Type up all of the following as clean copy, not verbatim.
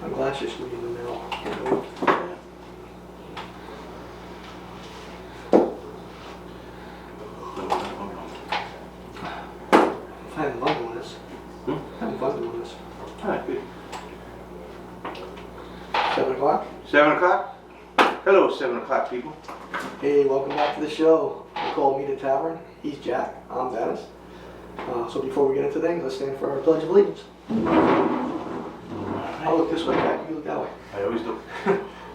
My glasses should be in the middle. I'm having fun doing this. Having fun doing this. Alright, good. 7 o'clock? 7 o'clock? Hello, 7 o'clock people. Hey, welcome back to the show. We call me the Tavern. He's Jack. I'm Dennis. So before we get into things, let's stand for our Pledge of Allegiance. I'll look this way, Jack. You look that way. I always do.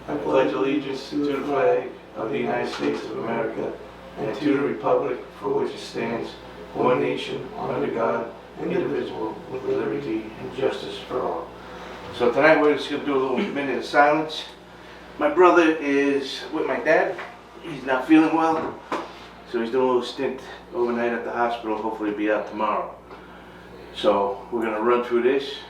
I pledge allegiance to the flag of the United States of America and to the republic for which it stands, one nation, under God, indivisible, with liberty and justice for all. So tonight we're just going to do a little minute of silence. My brother is with my dad. He's not feeling well, so he's doing a little stint overnight at the hospital. Hopefully he'll be out tomorrow. So we're going to run through this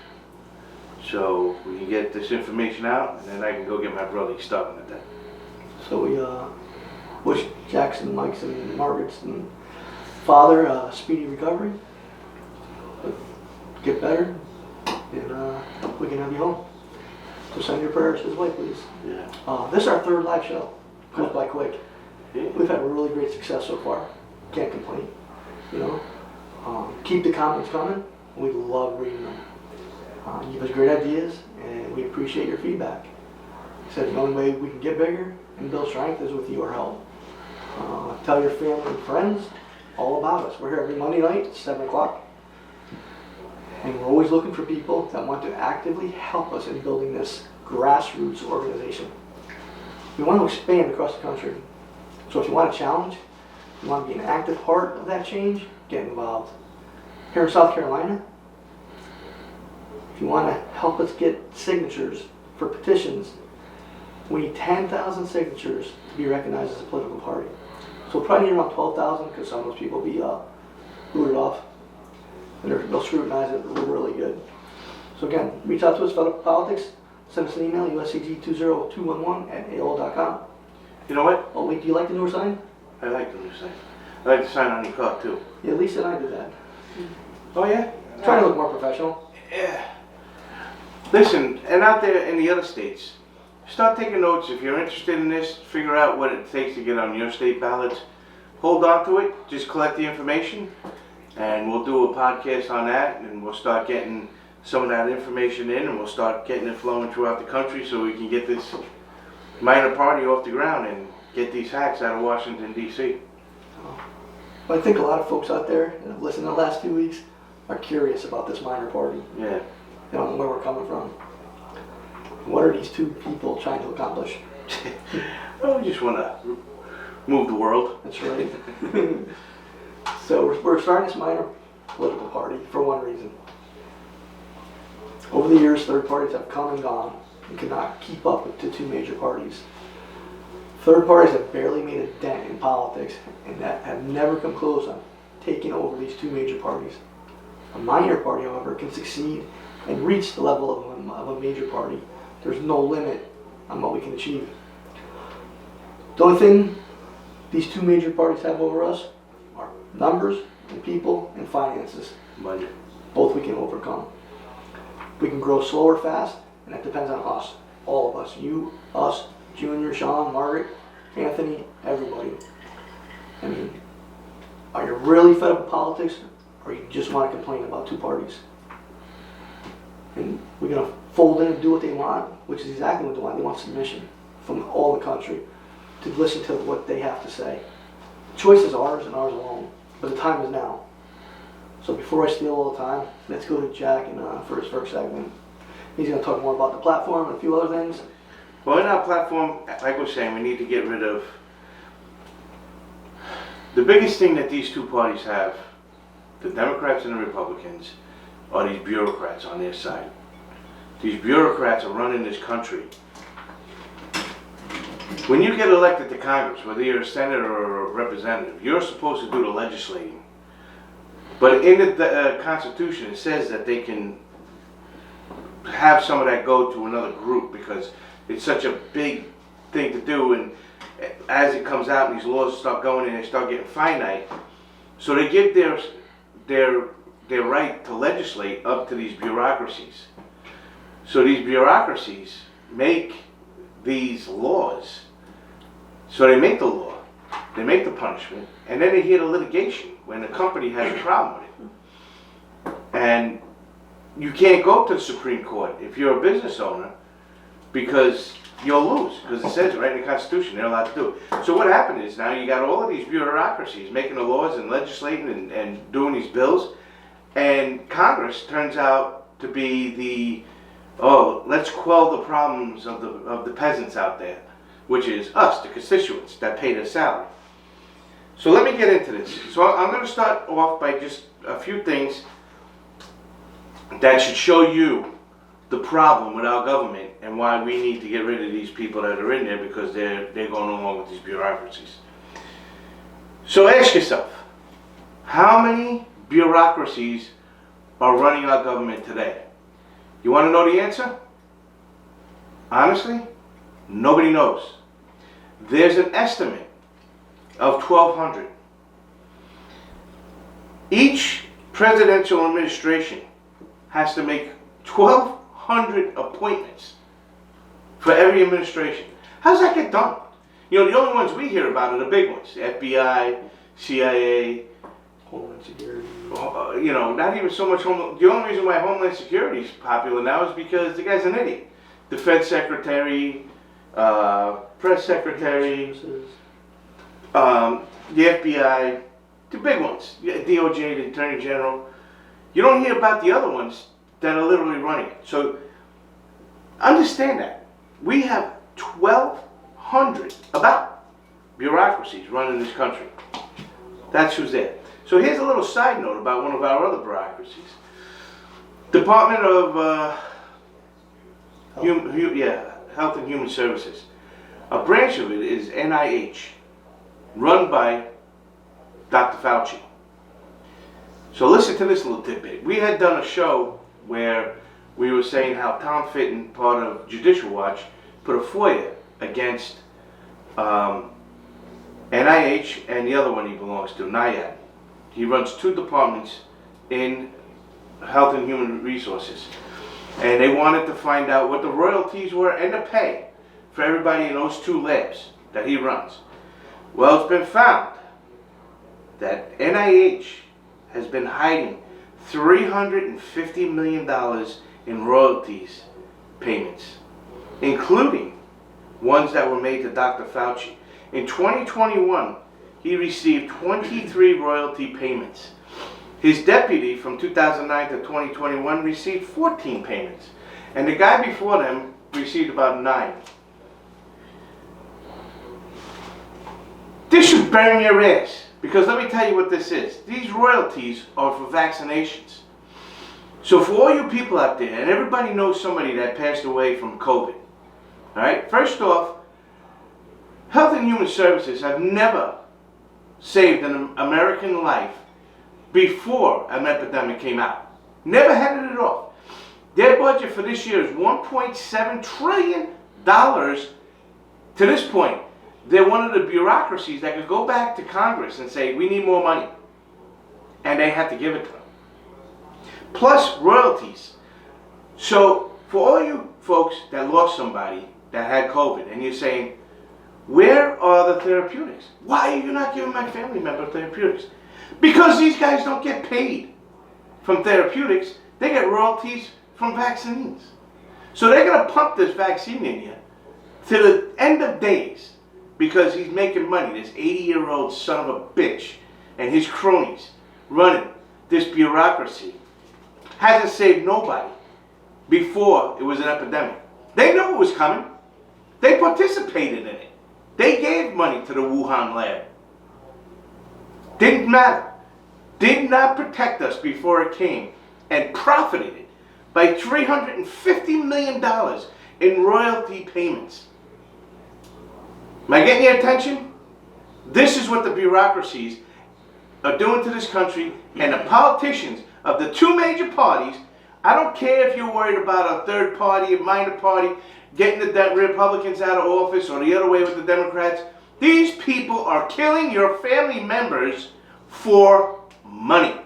so we can get this information out, and then I can go get my brother. He's starving to death. So we wish Jackson, Mike's, and Margaret's and father a speedy recovery. Get better, and we can have you home. So send your prayers his way, please. Yeah. This is our third live show. Goes by quick. Yeah. We've had a really great success so far. Can't complain. You know, keep the comments coming. We love reading them. You give us great ideas, and we appreciate your feedback. Said the only way we can get bigger and build strength is with your help. Tell your family and friends all about us. We're here every Monday night at 7 o'clock. And we're always looking for people that want to actively help us in building this grassroots organization. We want to expand across the country. So if you want a challenge, you want to be an active part of that change, get involved. Here in South Carolina, if you want to help us get signatures for petitions, we need 10,000 signatures to be recognized as a political party. So we'll probably need around 12,000 because some of those people will be booted off. And they'll scrutinize it really good. So again, reach out to us, fedupwithpolitics. Send us an email, uscg20211@aol.com. You know what? Oh wait, do you like the newer sign? I like the new sign. I like the sign on your car too. Yeah, Lisa and I did that. Oh yeah? Trying to look more professional. Yeah. Listen, and out there in the other states, start taking notes. If you're interested in this, figure out what it takes to get on your state ballots. Hold on to it. Just collect the information, and we'll do a podcast on that, and we'll start getting some of that information in, and we'll start getting it flowing throughout the country so we can get this minor party off the ground and get these hacks out of Washington, D.C. But I think a lot of folks out there that have listened to the last few weeks are curious about this minor party. Yeah. They don't know where we're coming from. What are these two people trying to accomplish? Oh, we just want to move the world. That's right. So we're starting this minor political party for one reason. Over the years, third parties have come and gone and cannot keep up with the two major parties. Third parties have barely made a dent in politics and that have never come close on taking over these two major parties. A minor party, however, can succeed and reach the level of a major party. There's no limit on what we can achieve. The only thing these two major parties have over us are numbers and people and finances. Money. Both we can overcome. We can grow slow or fast, and that depends on us. All of us. You, us, Junior, Sean, Margaret, Anthony, everybody. I mean, are you really fed up with politics, or you just want to complain about two parties? And we're going to fold in and do what they want, which is exactly what they want. They want submission from all the country to listen to what they have to say. The choice is ours and ours alone, but the time is now. So before I steal all the time, let's go to Jack and for his first segment. He's going to talk more about the platform and a few other things. Well, in our platform, like we're saying, we need to get rid of the biggest thing that these two parties have, the Democrats and the Republicans, are these bureaucrats on their side. These bureaucrats are running this country. When you get elected to Congress, whether you're a senator or a representative, you're supposed to do the legislating. But in the Constitution, it says that they can have some of that go to another group because it's such a big thing to do, and as it comes out and these laws start going and they start getting finite, so they give their right to legislate up to these bureaucracies. So these bureaucracies make these laws. So they make the law, they make the punishment, and then they hear the litigation when the company has a problem with it. And you can't go to the Supreme Court if you're a business owner, because you'll lose, because it says right in the Constitution they're allowed to do it. So what happened is now you got all of these bureaucracies making the laws and legislating and doing these bills, and Congress turns out to be the, oh, let's quell the problems of the peasants out there, which is us, the constituents that pay their salary. So let me get into this. So I'm going to start off by just a few things that should show you the problem with our government and why we need to get rid of these people that are in there, because they're going along with these bureaucracies. So ask yourself, how many bureaucracies are running our government today? You want to know the answer? Honestly, nobody knows. There's an estimate of 1,200. Each presidential administration has to make 1,200 appointments for every administration. How does that get done? You know, the only ones we hear about are the big ones: FBI, CIA, Homeland Security. you know, not even so much Homeland. The only reason why Homeland Security is popular now is because the guy's an idiot. Defense Secretary, Press Secretary, the FBI, the big ones, DOJ, the Attorney General. You don't hear about the other ones that are literally running it. So understand that. We have 1,200 about bureaucracies running this country. That's who's there. So here's a little side note about one of our other bureaucracies. Department of Health and Human Services. A branch of it is NIH, run by Dr. Fauci. So listen to this little tidbit. We had done a show where we were saying how Tom Fitton, part of Judicial Watch, put a FOIA against NIH and the other one he belongs to, NIAID. He runs two departments in Health and Human Resources. And they wanted to find out what the royalties were and the pay for everybody in those two labs that he runs. Well, it's been found that NIH has been hiding $350 million in royalties payments, including ones that were made to Dr. Fauci. In 2021, he received 23 royalty payments. His deputy from 2009 to 2021 received 14 payments. And the guy before them received about 9. This should burn your ass. Because let me tell you what this is. These royalties are for vaccinations. So for all you people out there, and everybody knows somebody that passed away from COVID. Alright, first off, Health and Human Services have never saved an American life before an epidemic came out. Never headed it off. Their budget for this year is $1.7 trillion. To this point, they're one of the bureaucracies that could go back to Congress and say, we need more money. And they had to give it to them. Plus royalties. So for all you folks that lost somebody that had COVID, and you're saying, where are the therapeutics? Why are you not giving my family member therapeutics? Because these guys don't get paid from therapeutics. They get royalties from vaccines. So they're going to pump this vaccine in you to the end of days, because he's making money, this 80-year-old son of a bitch and his cronies running this bureaucracy. Hasn't saved nobody before it was an epidemic. They knew it was coming. They participated in it. They gave money to the Wuhan lab. Didn't matter. Did not protect us before it came, and profited by $350 million in royalty payments. Am I getting your attention? This is what the bureaucracies are doing to this country, and the politicians of the two major parties. I don't care if you're worried about a third party, a minor party, getting the Republicans out of office, or the other way with the Democrats. These people are killing your family members for money.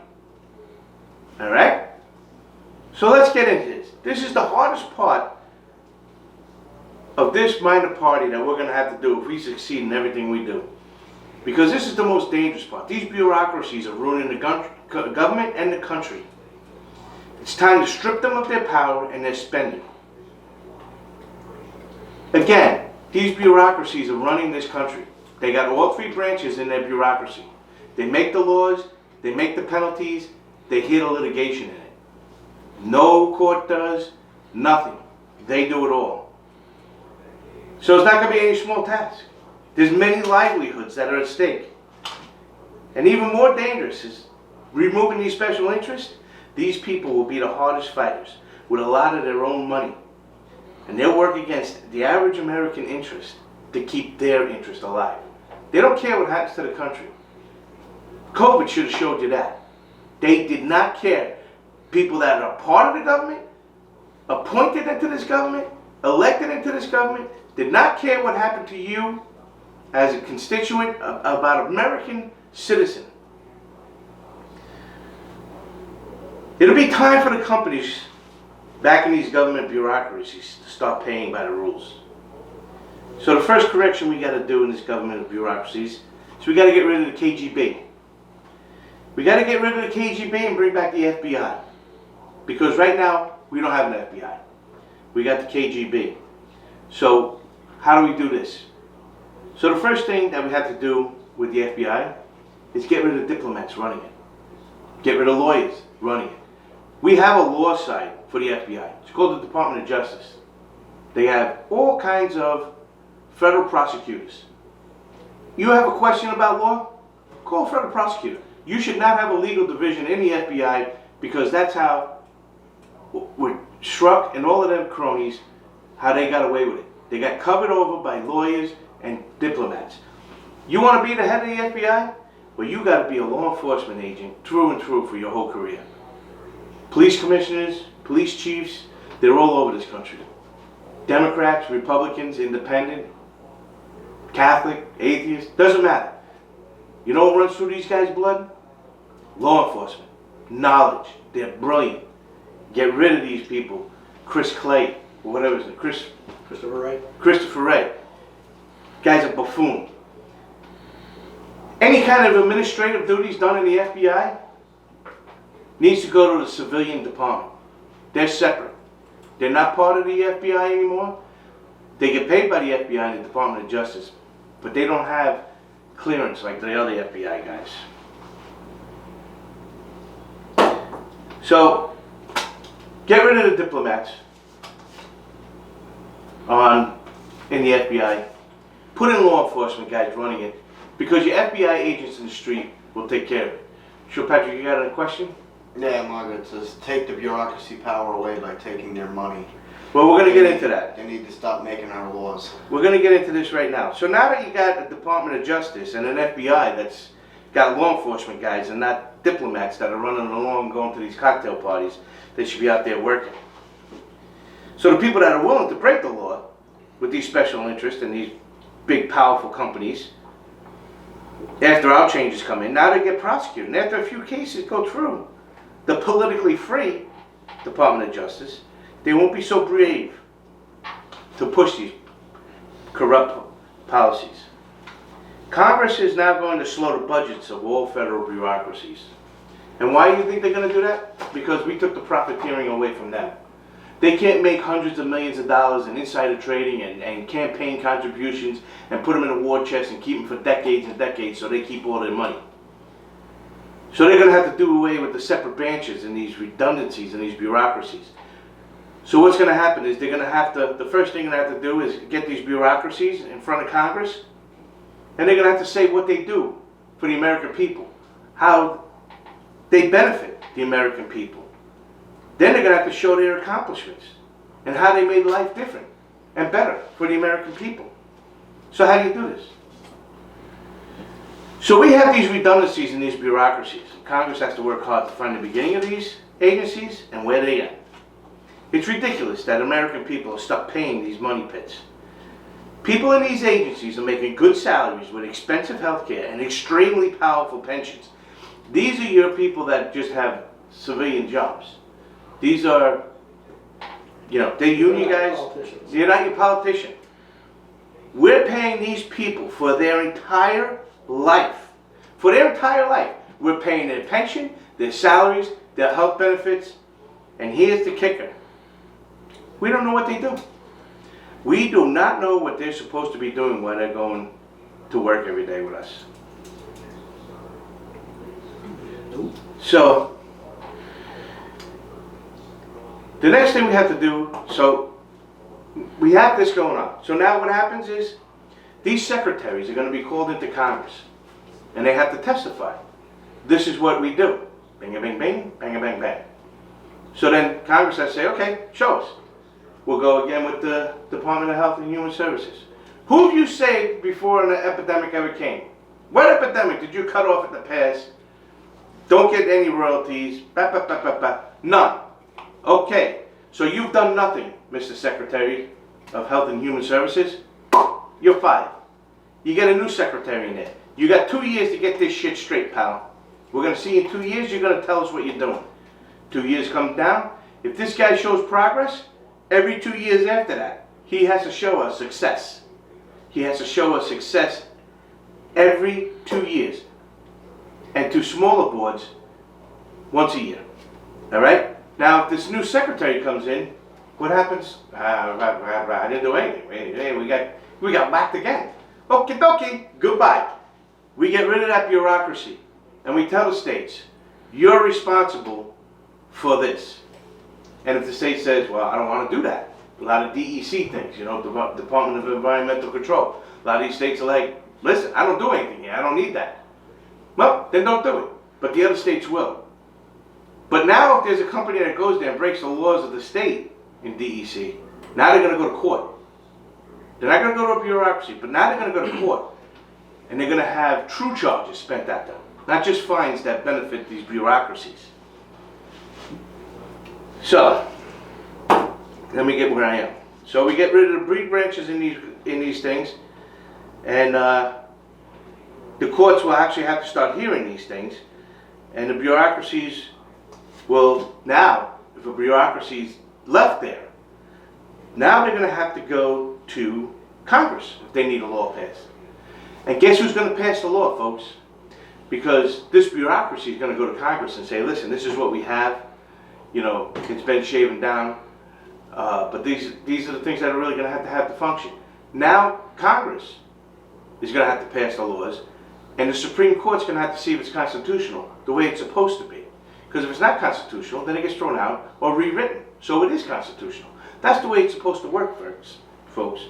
Alright? So let's get into this. This is the hardest part of this minor party that we're going to have to do if we succeed in everything we do. Because this is the most dangerous part. These bureaucracies are ruining the government and the country. It's time to strip them of their power and their spending. Again, these bureaucracies are running this country. They got all three branches in their bureaucracy. They make the laws, they make the penalties, they hear the litigation in it. No court does nothing. They do it all. So it's not going to be any small task. There's many livelihoods that are at stake. And even more dangerous is removing these special interests. These people will be the hardest fighters with a lot of their own money. And they'll work against the average American interest to keep their interest alive. They don't care what happens to the country. COVID should have showed you that. They did not care. People that are part of the government, appointed into this government, elected into this government, did not care what happened to you as a constituent, about American citizen. It'll be time for the companies back in these government bureaucracies to start paying by the rules. So the first correction we got to do in this government bureaucracies is we got to get rid of the KGB. We got to get rid of the KGB and bring back the FBI. Because right now, we don't have an FBI. We got the KGB. So how do we do this? So the first thing that we have to do with the FBI is get rid of diplomats running it. Get rid of lawyers running it. We have a law side for the FBI. It's called the Department of Justice. They have all kinds of federal prosecutors. You have a question about law? Call a federal prosecutor. You should not have a legal division in the FBI because that's how with Schruck and all of them cronies, how they got away with it. They got covered over by lawyers and diplomats. You want to be the head of the FBI? Well, you got to be a law enforcement agent through and through for your whole career. Police commissioners, police chiefs, they're all over this country. Democrats, Republicans, independent, Catholic, atheist, doesn't matter. You know what runs through these guys' blood? Law enforcement, knowledge, they're brilliant. Get rid of these people. Chris Clay, or whatever his name, Christopher Wray. Guy's a buffoon. Any kind of administrative duties done in the FBI needs to go to the civilian department. They're separate. They're not part of the FBI anymore. They get paid by the FBI and the Department of Justice, but they don't have clearance like the other FBI guys. So, get rid of the diplomats in the FBI. Put in law enforcement guys running it, because your FBI agents in the street will take care of it. Sure, Patrick, you got a question? Yeah, Margaret says take the bureaucracy power away by taking their money. Well, we're going to get into that. They need to stop making our laws. We're going to get into this right now. So now that you got a Department of Justice and an FBI that's got law enforcement guys and not diplomats that are running along going to these cocktail parties, they should be out there working. So the people that are willing to break the law with these special interests and these big powerful companies, after our changes come in, now they get prosecuted. And after a few cases go through the politically free Department of Justice, they won't be so brave to push these corrupt policies. Congress is now going to slow the budgets of all federal bureaucracies. And why do you think they're going to do that? Because we took the profiteering away from them. They can't make hundreds of millions of dollars in insider trading and campaign contributions and put them in a war chest and keep them for decades and decades so they keep all their money. So they're going to have to do away with the separate branches and these redundancies and these bureaucracies. So what's going to happen is they're going to have to, the first thing they're going to have to do is get these bureaucracies in front of Congress, and they're going to have to say what they do for the American people, how they benefit the American people. Then they're going to have to show their accomplishments and how they made life different and better for the American people. So how do you do this? So we have these redundancies in these bureaucracies. Congress has to work hard to find the beginning of these agencies and where they end. It's ridiculous that American people are stuck paying these money pits. People in these agencies are making good salaries with expensive health care and extremely powerful pensions. These are your people that just have civilian jobs. These are You know, they union guys, Politicians. you're not your politician. We're paying these people for their entire life. For their entire life. We're paying their pension, their salaries, their health benefits. And here's the kicker. We don't know what they do. We do not know what they're supposed to be doing when they're going to work every day with us. So, the next thing we have to do, so we have this going on. So now what happens is, these secretaries are going to be called into Congress. And they have to testify. This is what we do. Bing a bing bing, bang a bang bang. So then Congress has to say, okay, show us. We'll go again with the Department of Health and Human Services. Who have you saved before an epidemic ever came? What epidemic did you cut off at the pass? Don't get any royalties. None. Okay, so you've done nothing, Mr. Secretary of Health and Human Services. You're fired. You get a new secretary in there. You got 2 years to get this shit straight, pal. We're going to see in 2 years, you're going to tell us what you're doing. 2 years comes down. If this guy shows progress, every 2 years after that, he has to show us success. He has to show us success every 2 years. And to smaller boards, once a year. All right? Now, if this new secretary comes in, what happens? I didn't do anything. Hey, we got whacked again. Okie dokie, goodbye. We get rid of that bureaucracy. And we tell the states, you're responsible for this. And if the state says, well, I don't want to do that. A lot of DEC things, you know, Department of Environmental Control. A lot of these states are like, listen, I don't do anything here. I don't need that. Well, then don't do it. But the other states will. But now if there's a company that goes there and breaks the laws of the state in DEC, now they're going to go to court. They're not going to go to a bureaucracy, but now they're going to go to court. And they're going to have true charges spent at them. Not just fines that benefit these bureaucracies. So, let me get where I am. So we get rid of the breed branches in these things. And the courts will actually have to start hearing these things. And the bureaucracies will now, if a bureaucracy's left there, now they're going to have to go to Congress if they need a law passed. And guess who's going to pass the law, folks? Because this bureaucracy is going to go to Congress and say, listen, this is what we have. You know, it's been shaven down. But these are the things that are really going to have to function. Now, Congress is going to have to pass the laws. And the Supreme Court's going to have to see if it's constitutional, the way it's supposed to be. Because if it's not constitutional, then it gets thrown out or rewritten. So it is constitutional. That's the way it's supposed to work, folks.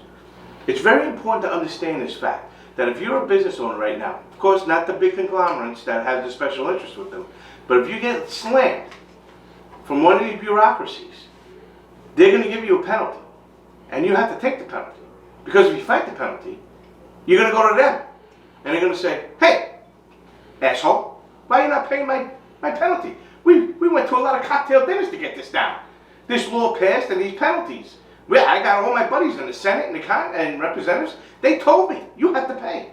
It's very important to understand this fact, that if you're a business owner right now, of course not the big conglomerates that have the special interest with them, but if you get slammed from one of these bureaucracies, they're going to give you a penalty. And you have to take the penalty. Because if you fight the penalty, you're going to go to them. And they're going to say, hey, asshole, why are you not paying my penalty? We went to a lot of cocktail dinners to get this down. This law passed and these penalties. Well, I got all my buddies in the Senate and representatives. They told me, you have to pay.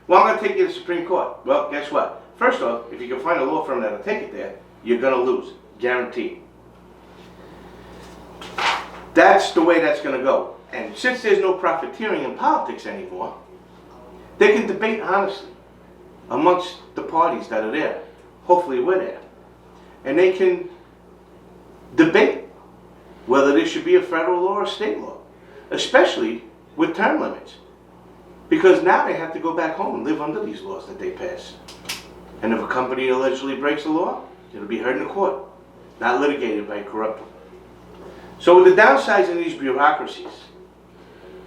Well, I'm going to take you to the Supreme Court. Well, guess what? First off, if you can find a law firm that'll take it there, you're going to lose. Guaranteed. That's the way that's going to go. And since there's no profiteering in politics anymore, they can debate honestly amongst the parties that are there. Hopefully we're there. And they can debate whether there should be a federal law or a state law, especially with term limits. Because now they have to go back home and live under these laws that they pass. And if a company allegedly breaks the law, it'll be heard in the court, not litigated by corrupt people. So with the downsizing of these bureaucracies,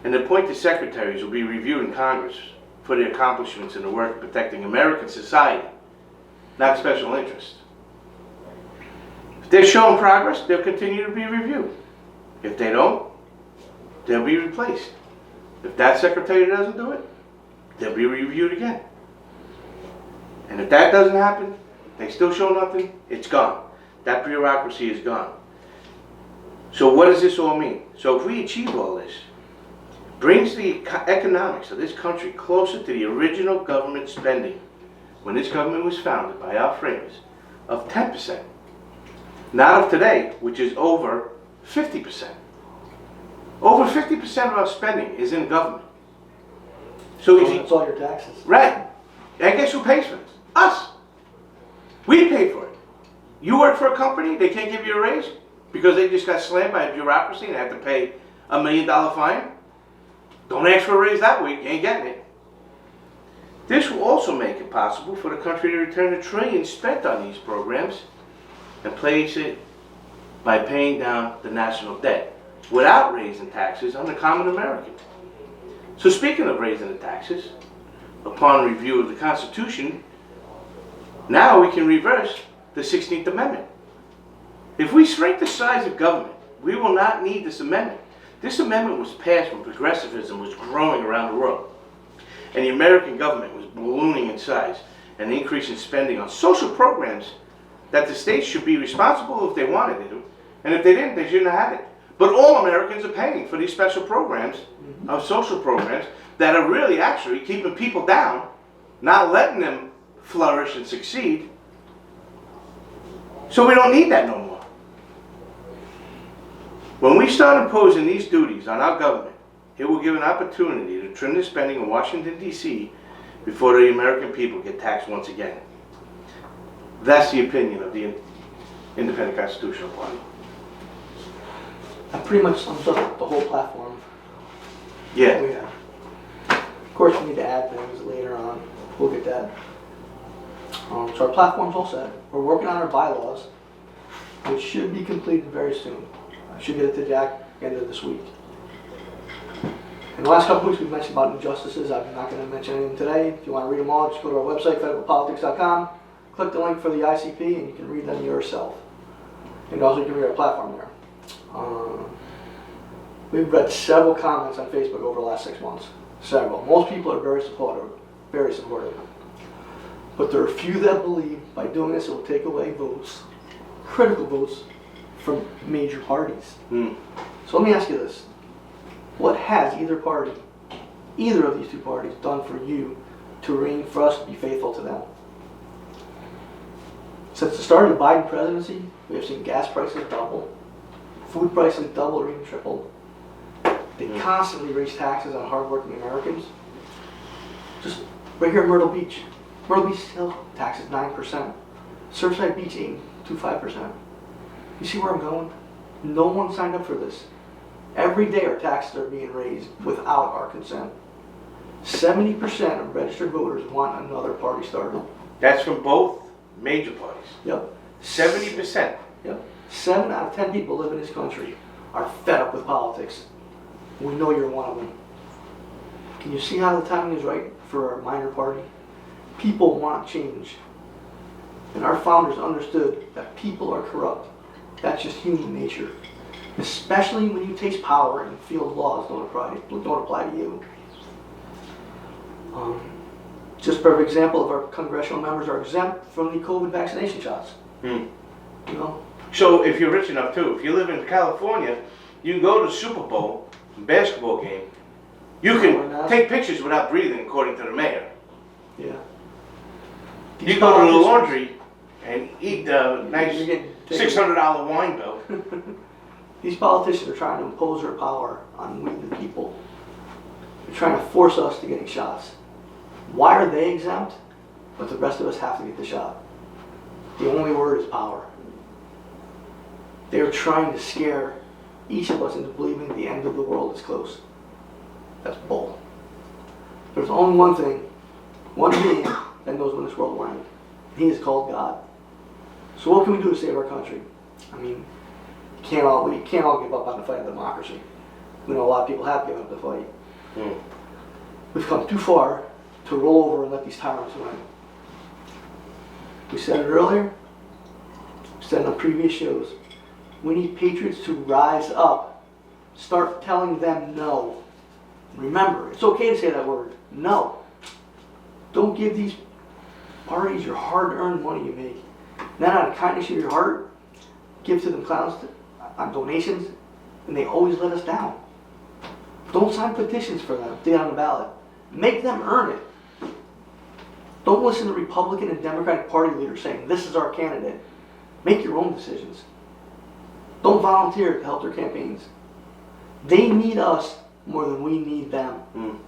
and the appointed secretaries will be reviewed in Congress for their accomplishments in the work of protecting American society, not special interests. If they're showing progress, they'll continue to be reviewed. If they don't, they'll be replaced. If that secretary doesn't do it, they'll be reviewed again. And if that doesn't happen, they still show nothing, it's gone. That bureaucracy is gone. So what does this all mean? So if we achieve all this, brings the economics of this country closer to the original government spending when this government was founded by our framers of 10%. Not of today, which is over 50%. 60% of our spending is in government. So if you, It's all your taxes. right, and guess who pays for this? Us. We pay for it. You work for a company, they can't give you a raise because they just got slammed by a bureaucracy and have to pay $1 million fine. Don't ask for a raise that week, you ain't getting it. This will also make it possible for the country to return the trillions spent on these programs and place it by paying down the national debt without raising taxes on the common American. So speaking of raising the taxes, upon review of the Constitution, now we can reverse the 16th Amendment. If we shrink the size of government, we will not need this amendment. This amendment was passed when progressivism was growing around the world, and the American government was ballooning in size and increasing spending on social programs that the states should be responsible if they wanted to, and if they didn't, they shouldn't have had it. But all Americans are paying for these special programs, of social programs, that are really actually keeping people down, not letting them flourish and succeed. So we don't need that no more. When we start imposing these duties on our government, it will give an opportunity to trim the spending in Washington, D.C. before the American people get taxed once again. That's the opinion of the Independent Constitutional Party. That pretty much sums up the whole platform. Yeah. We have. Of course, we need to add things later on. We'll get that. So our platform's all set. We're working on our bylaws, which should be completed very soon. I should get it to Jack at the end of this week. In the last couple of weeks, we've mentioned about injustices. I'm not going to mention anything today. If you want to read them all, just go to our website, fedupwithpolitics.com, click the link for the ICP, and you can read them yourself. And also, you can read our platform there. We've read several comments on Facebook over the last 6 months. Several. Most people are very supportive. Very supportive. But there are a few that believe by doing this it will take away votes, critical votes, from major parties. So let me ask you this. What has either party, either of these two parties, done for you to arrange for us to be faithful to them? Since the start of the Biden presidency, we have seen gas prices double, food prices double or even triple. They constantly raise taxes on hardworking Americans. Just right here in Myrtle Beach. Myrtle Beach still taxes 9%. Surfside Beach 8.25%. You see where I'm going? No one signed up for this. Every day our taxes are being raised without our consent. 70% of registered voters want another party started. That's from both major parties. Yep. 70%. Yep. 7 out of 10 people live in this country are fed up with politics. We know you're one of them. Can you see how the timing is right for our minor party? People want change. And our founders understood that people are corrupt. That's just human nature. Especially when you taste power and feel laws don't apply to you. Just a perfect example of our congressional members are exempt from the COVID vaccination shots. You know? So if you're rich enough too, if you live in California, you can go to the Super Bowl basketball game. You can take pictures without breathing, according to the mayor. Yeah. You go to the laundry and eat the nice $600 wine bill. These politicians are trying to impose their power on we the people. They're trying to force us to getting shots. Why are they exempt, but the rest of us have to get the shot? The only word is power. They are trying to scare each of us into believing the end of the world is close. That's bull. There's only one thing, one being that knows when this world will end. He is called God. So what can we do to save our country? I mean, we can't all give up on the fight of democracy. We know a lot of people have given up the fight. We've come too far to roll over and let these tyrants win. We said it earlier, we said it on previous shows. We need patriots to rise up. Start telling them no. Remember, it's okay to say that word, no. Don't give these parties your hard-earned money you make. Not out of kindness of your heart, give to them clowns on donations, and they always let us down. Don't sign petitions for them to get on the ballot. Make them earn it. Don't listen to Republican and Democratic Party leaders saying, this is our candidate. Make your own decisions. Don't volunteer to help their campaigns. They need us more than we need them. Mm.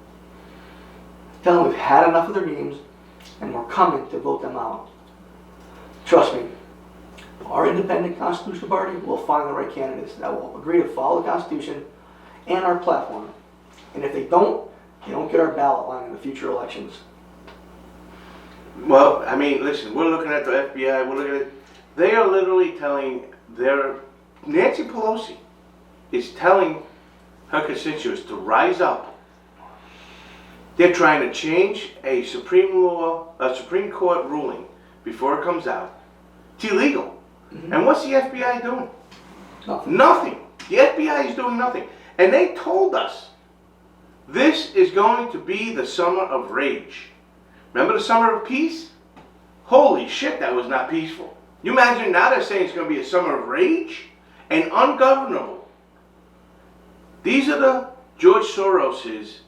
Tell them we've had enough of their games and we're coming to vote them out. Trust me, our independent Constitutional Party will find the right candidates that will agree to follow the Constitution and our platform. And if they don't get our ballot line in the future elections. Well, I mean, listen, we're looking at the FBI, we're looking at, they are literally telling Nancy Pelosi is telling her constituents to rise up. They're trying to change a Supreme Court ruling before it comes out. It's illegal. Mm-hmm. And what's the FBI doing? Nothing. Nothing. The FBI is doing nothing. And they told us this is going to be the summer of rage. Remember the summer of peace? Holy shit, that was not peaceful. You imagine now they're saying it's going to be a summer of rage and ungovernable. These are the George Soros's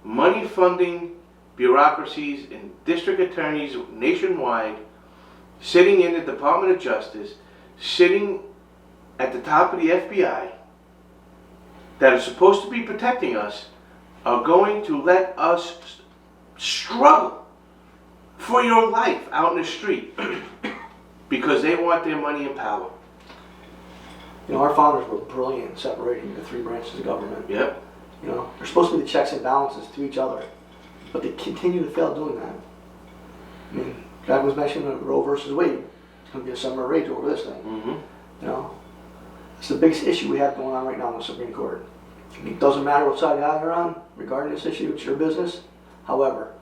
money funding bureaucracies and district attorneys nationwide sitting in the Department of Justice, sitting at the top of the FBI that are supposed to be protecting us, are going to let us struggle for your life out in the street because they want their money and power. You know, our founders were brilliant in separating the three branches of government. Yep. You know, they're supposed to be the checks and balances to each other, but they continue to fail doing that. I mean, God was mentioning Roe versus Wade. It's going to be a summer of rage over this thing. Mm-hmm. You know, it's the biggest issue we have going on right now in the Supreme Court. I mean, it doesn't matter what side of the aisle you're on regarding this issue, it's your business. However,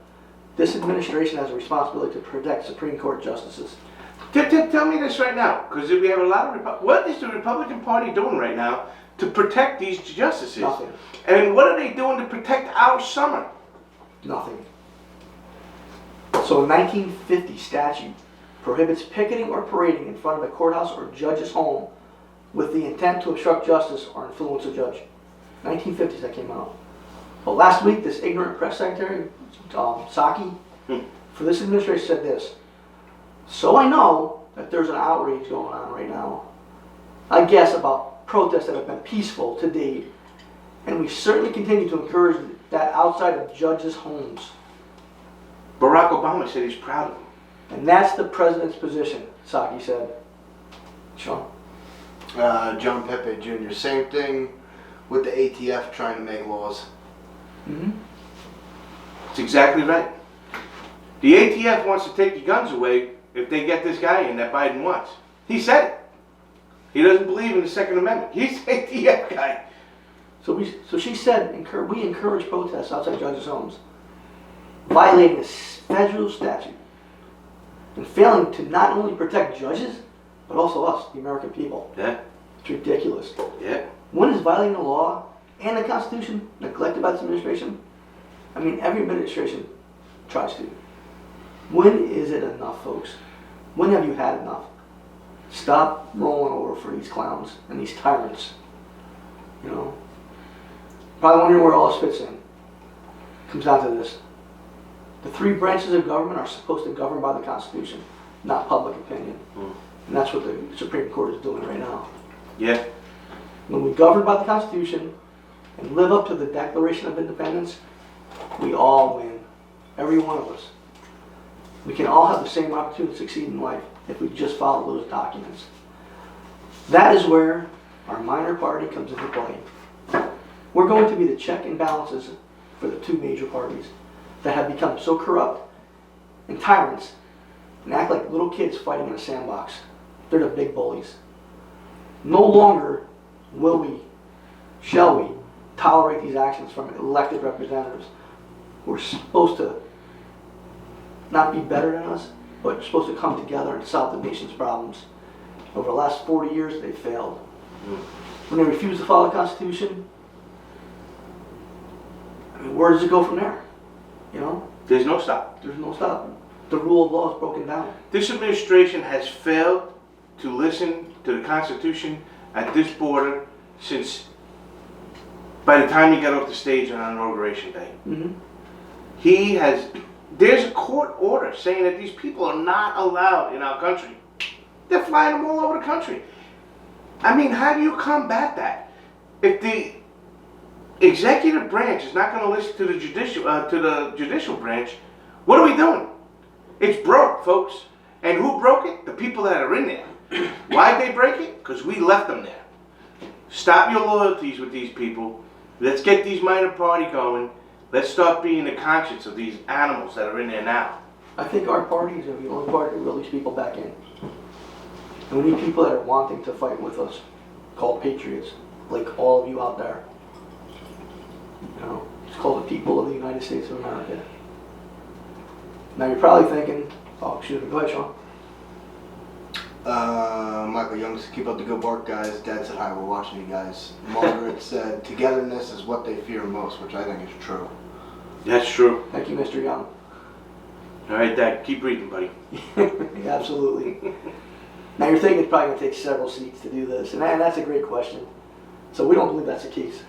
this administration has a responsibility to protect Supreme Court justices. Tell me this right now, because we have a lot of what is the Republican Party doing right now to protect these justices? Nothing. And what are they doing to protect our summer? Nothing. So a 1950 statute prohibits picketing or parading in front of a courthouse or judge's home with the intent to obstruct justice or influence a judge. 1950s that came out. But last week, this ignorant press secretary, Psaki, for this administration said this: "So I know that there's an outrage going on right now, I guess, about protests that have been peaceful to date, and we certainly continue to encourage that outside of judges' homes." Barack Obama said he's proud of them. And that's the president's position, Psaki said. Sean? John Pepe Jr., same thing with the ATF trying to make laws. Mm-hmm. That's exactly right. The ATF wants to take your guns away if they get this guy in that Biden wants. He said it. He doesn't believe in the Second Amendment. He's the ATF guy. So she said, we encourage protests outside judges' homes, violating a federal statute, and failing to not only protect judges, but also us, the American people. Yeah. It's ridiculous. Yeah. When is violating the law and the Constitution neglected by this administration? I mean, every administration tries to. When is it enough, folks? When have you had enough? Stop rolling over for these clowns and these tyrants. You know? Probably wondering where all this fits in. Comes down to this. The three branches of government are supposed to govern by the Constitution, not public opinion. And that's what the Supreme Court is doing right now. Yeah. When we govern by the Constitution and live up to the Declaration of Independence, we all win. Every one of us. We can all have the same opportunity to succeed in life if we just follow those documents. That is where our minor party comes into play. We're going to be the check and balances for the two major parties that have become so corrupt and tyrants and act like little kids fighting in a sandbox. They're the big bullies. No longer shall we tolerate these actions from elected representatives who are supposed to not be better than us, but supposed to come together and solve the nation's problems. Over the last 40 years, they've failed. When they refuse to follow the Constitution, I mean, where does it go from there? You know? There's no stop. There's no stop. The rule of law is broken down. This administration has failed to listen to the Constitution at this border since by the time he got off the stage on Inauguration Day. Mm-hmm. There's a court order saying that these people are not allowed in our country. They're flying them all over the country. I mean, how do you combat that? If executive branch is not going to listen to the judicial branch, what are we doing? It's broke, folks. And who broke it? The people that are in there. Why'd they break it? Because we left them there. Stop your loyalties with these people. Let's get these minor party going. Let's start being the conscience of these animals that are in there now. I think our party is going to be the only party to reel these people back in. And we need people that are wanting to fight with us, called patriots, like all of you out there. You know, it's called the people of the United States of America. Now you're probably thinking, oh, excuse me, go ahead, Sean. Michael Young said, keep up the good work, guys. Dad said, hi, we're watching you guys. Margaret said, togetherness is what they fear most, which I think is true. That's true. Thank you, Mr. Young. All right, Dad, keep reading, buddy. Yeah, absolutely. Now you're thinking it's probably going to take several seats to do this, and that's a great question. So we don't believe that's the case.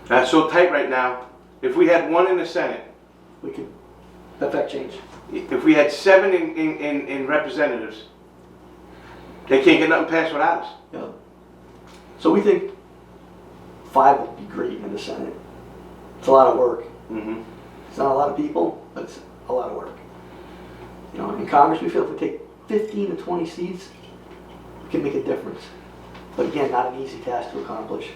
That's so tight right now. If we had 1 in the Senate, We could affect change. if we had 7 in representatives, they can't get nothing passed without us. Yeah. So we think 5 would be great in the Senate. It's a lot of work. Mm-hmm. It's not a lot of people, but it's a lot of work. You know, in Congress, we feel if we take 15 to 20 seats, we can make a difference. But again, not an easy task to accomplish.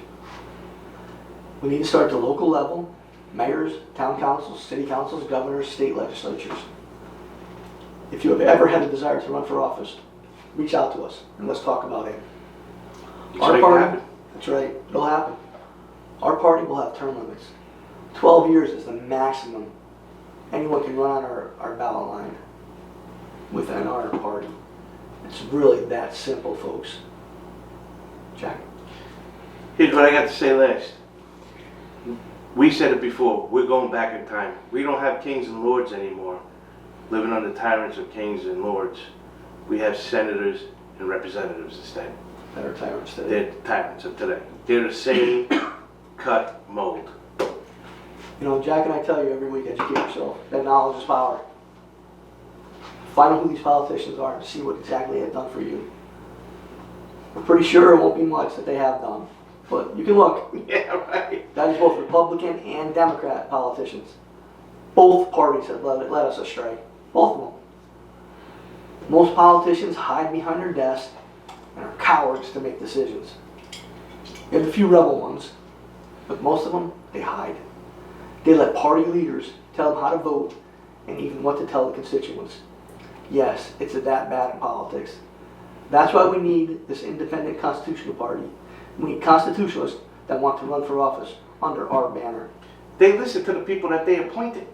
We need to start at the local level, mayors, town councils, city councils, governors, state legislatures. If you have ever had a desire to run for office, reach out to us and let's talk about it. Our party, that's right, it'll happen. Our party will have term limits. 12 years is the maximum anyone can run on our ballot line within our party. It's really that simple, folks. Jack? Here's what I got to say last. We said it before, we're going back in time. We don't have kings and lords anymore, living under tyrants of kings and lords. We have senators and representatives instead. That are tyrants today. They're tyrants of today. They're the same cut mold. You know, Jack and I tell you every week, educate yourself. That knowledge is power. Find out who these politicians are and see what exactly they've done for you. I'm pretty sure it won't be much that they have done, but you can look. Yeah, right. That is both Republican and Democrat politicians. Both parties have led us astray. Both of them. Most politicians hide behind their desk and are cowards to make decisions. You have a few rebel ones, but most of them, they hide. They let party leaders tell them how to vote and even what to tell the constituents. Yes, it's that bad in politics. That's why we need this independent constitutional party. We need constitutionalists that want to run for office under our banner. They listen to the people that they appointed.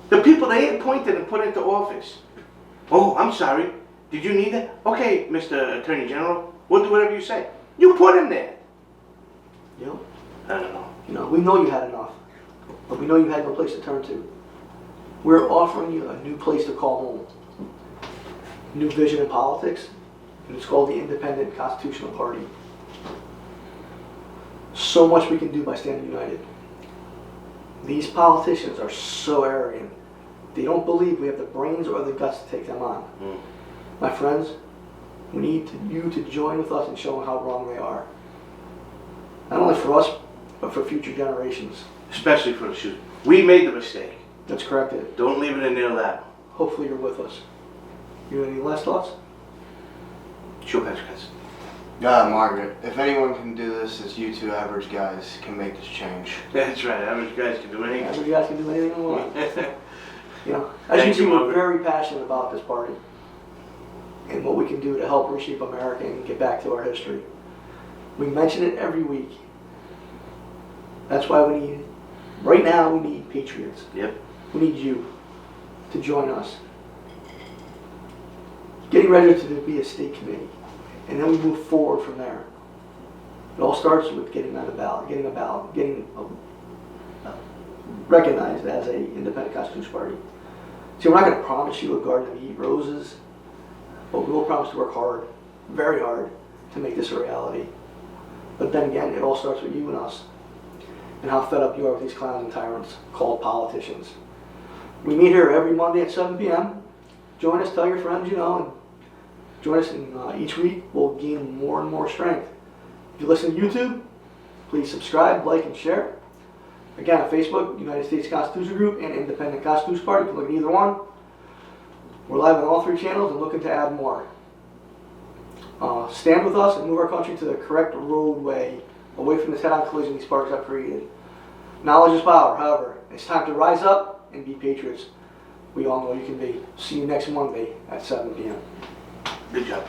The people they appointed and put into office. Oh, I'm sorry. Did you need that? Okay, Mr. Attorney General, we'll do whatever you say. You put him there. You know? I don't know. You know, we know you had enough, but we know you had no place to turn to. We're offering you a new place to call home. New vision in politics, and it's called the Independent Constitutional Party. So much we can do by standing united. These politicians are so arrogant. They don't believe we have the brains or the guts to take them on. My friends, we need you to join with us in showing how wrong they are. Not only for us, but for future generations. Especially for the shoot. We made the mistake. Let's correct it. Don't leave it in their lap. Hopefully you're with us. You have any last thoughts? Sure, Pastor Chris. Margaret, if anyone can do this, it's you two average guys can make this change. That's right. Average guys can do anything. Average guys can do anything they want. You know, as Thank you see, you, we're Margaret. very passionate about this party and what we can do to help reshape America and get back to our history. We mention it every week. That's why we need, right now, we need patriots. Yep. We need you to join us. Getting ready to be a state committee, and then we move forward from there. It all starts with getting on the ballot, getting recognized as an independent constitutional party. See, we're not going to promise you a garden of roses, but we will promise to work hard, very hard, to make this a reality. But then again, it all starts with you and us, and how fed up you are with these clowns and tyrants called politicians. We meet here every Monday at 7 p.m. Join us, tell your friends you know, and join us, and each week we'll gain more and more strength. If you listen to YouTube, please subscribe, like, and share. Again, on Facebook, United States Constitution Group and Independent Constitution Party. You can look at either one. We're live on all 3 channels and looking to add more. Stand with us and move our country to the correct roadway, away from this head-on collision these parties have created. Knowledge is power, however. It's time to rise up and be patriots. We all know you can be. See you next Monday at 7 p.m. Good job.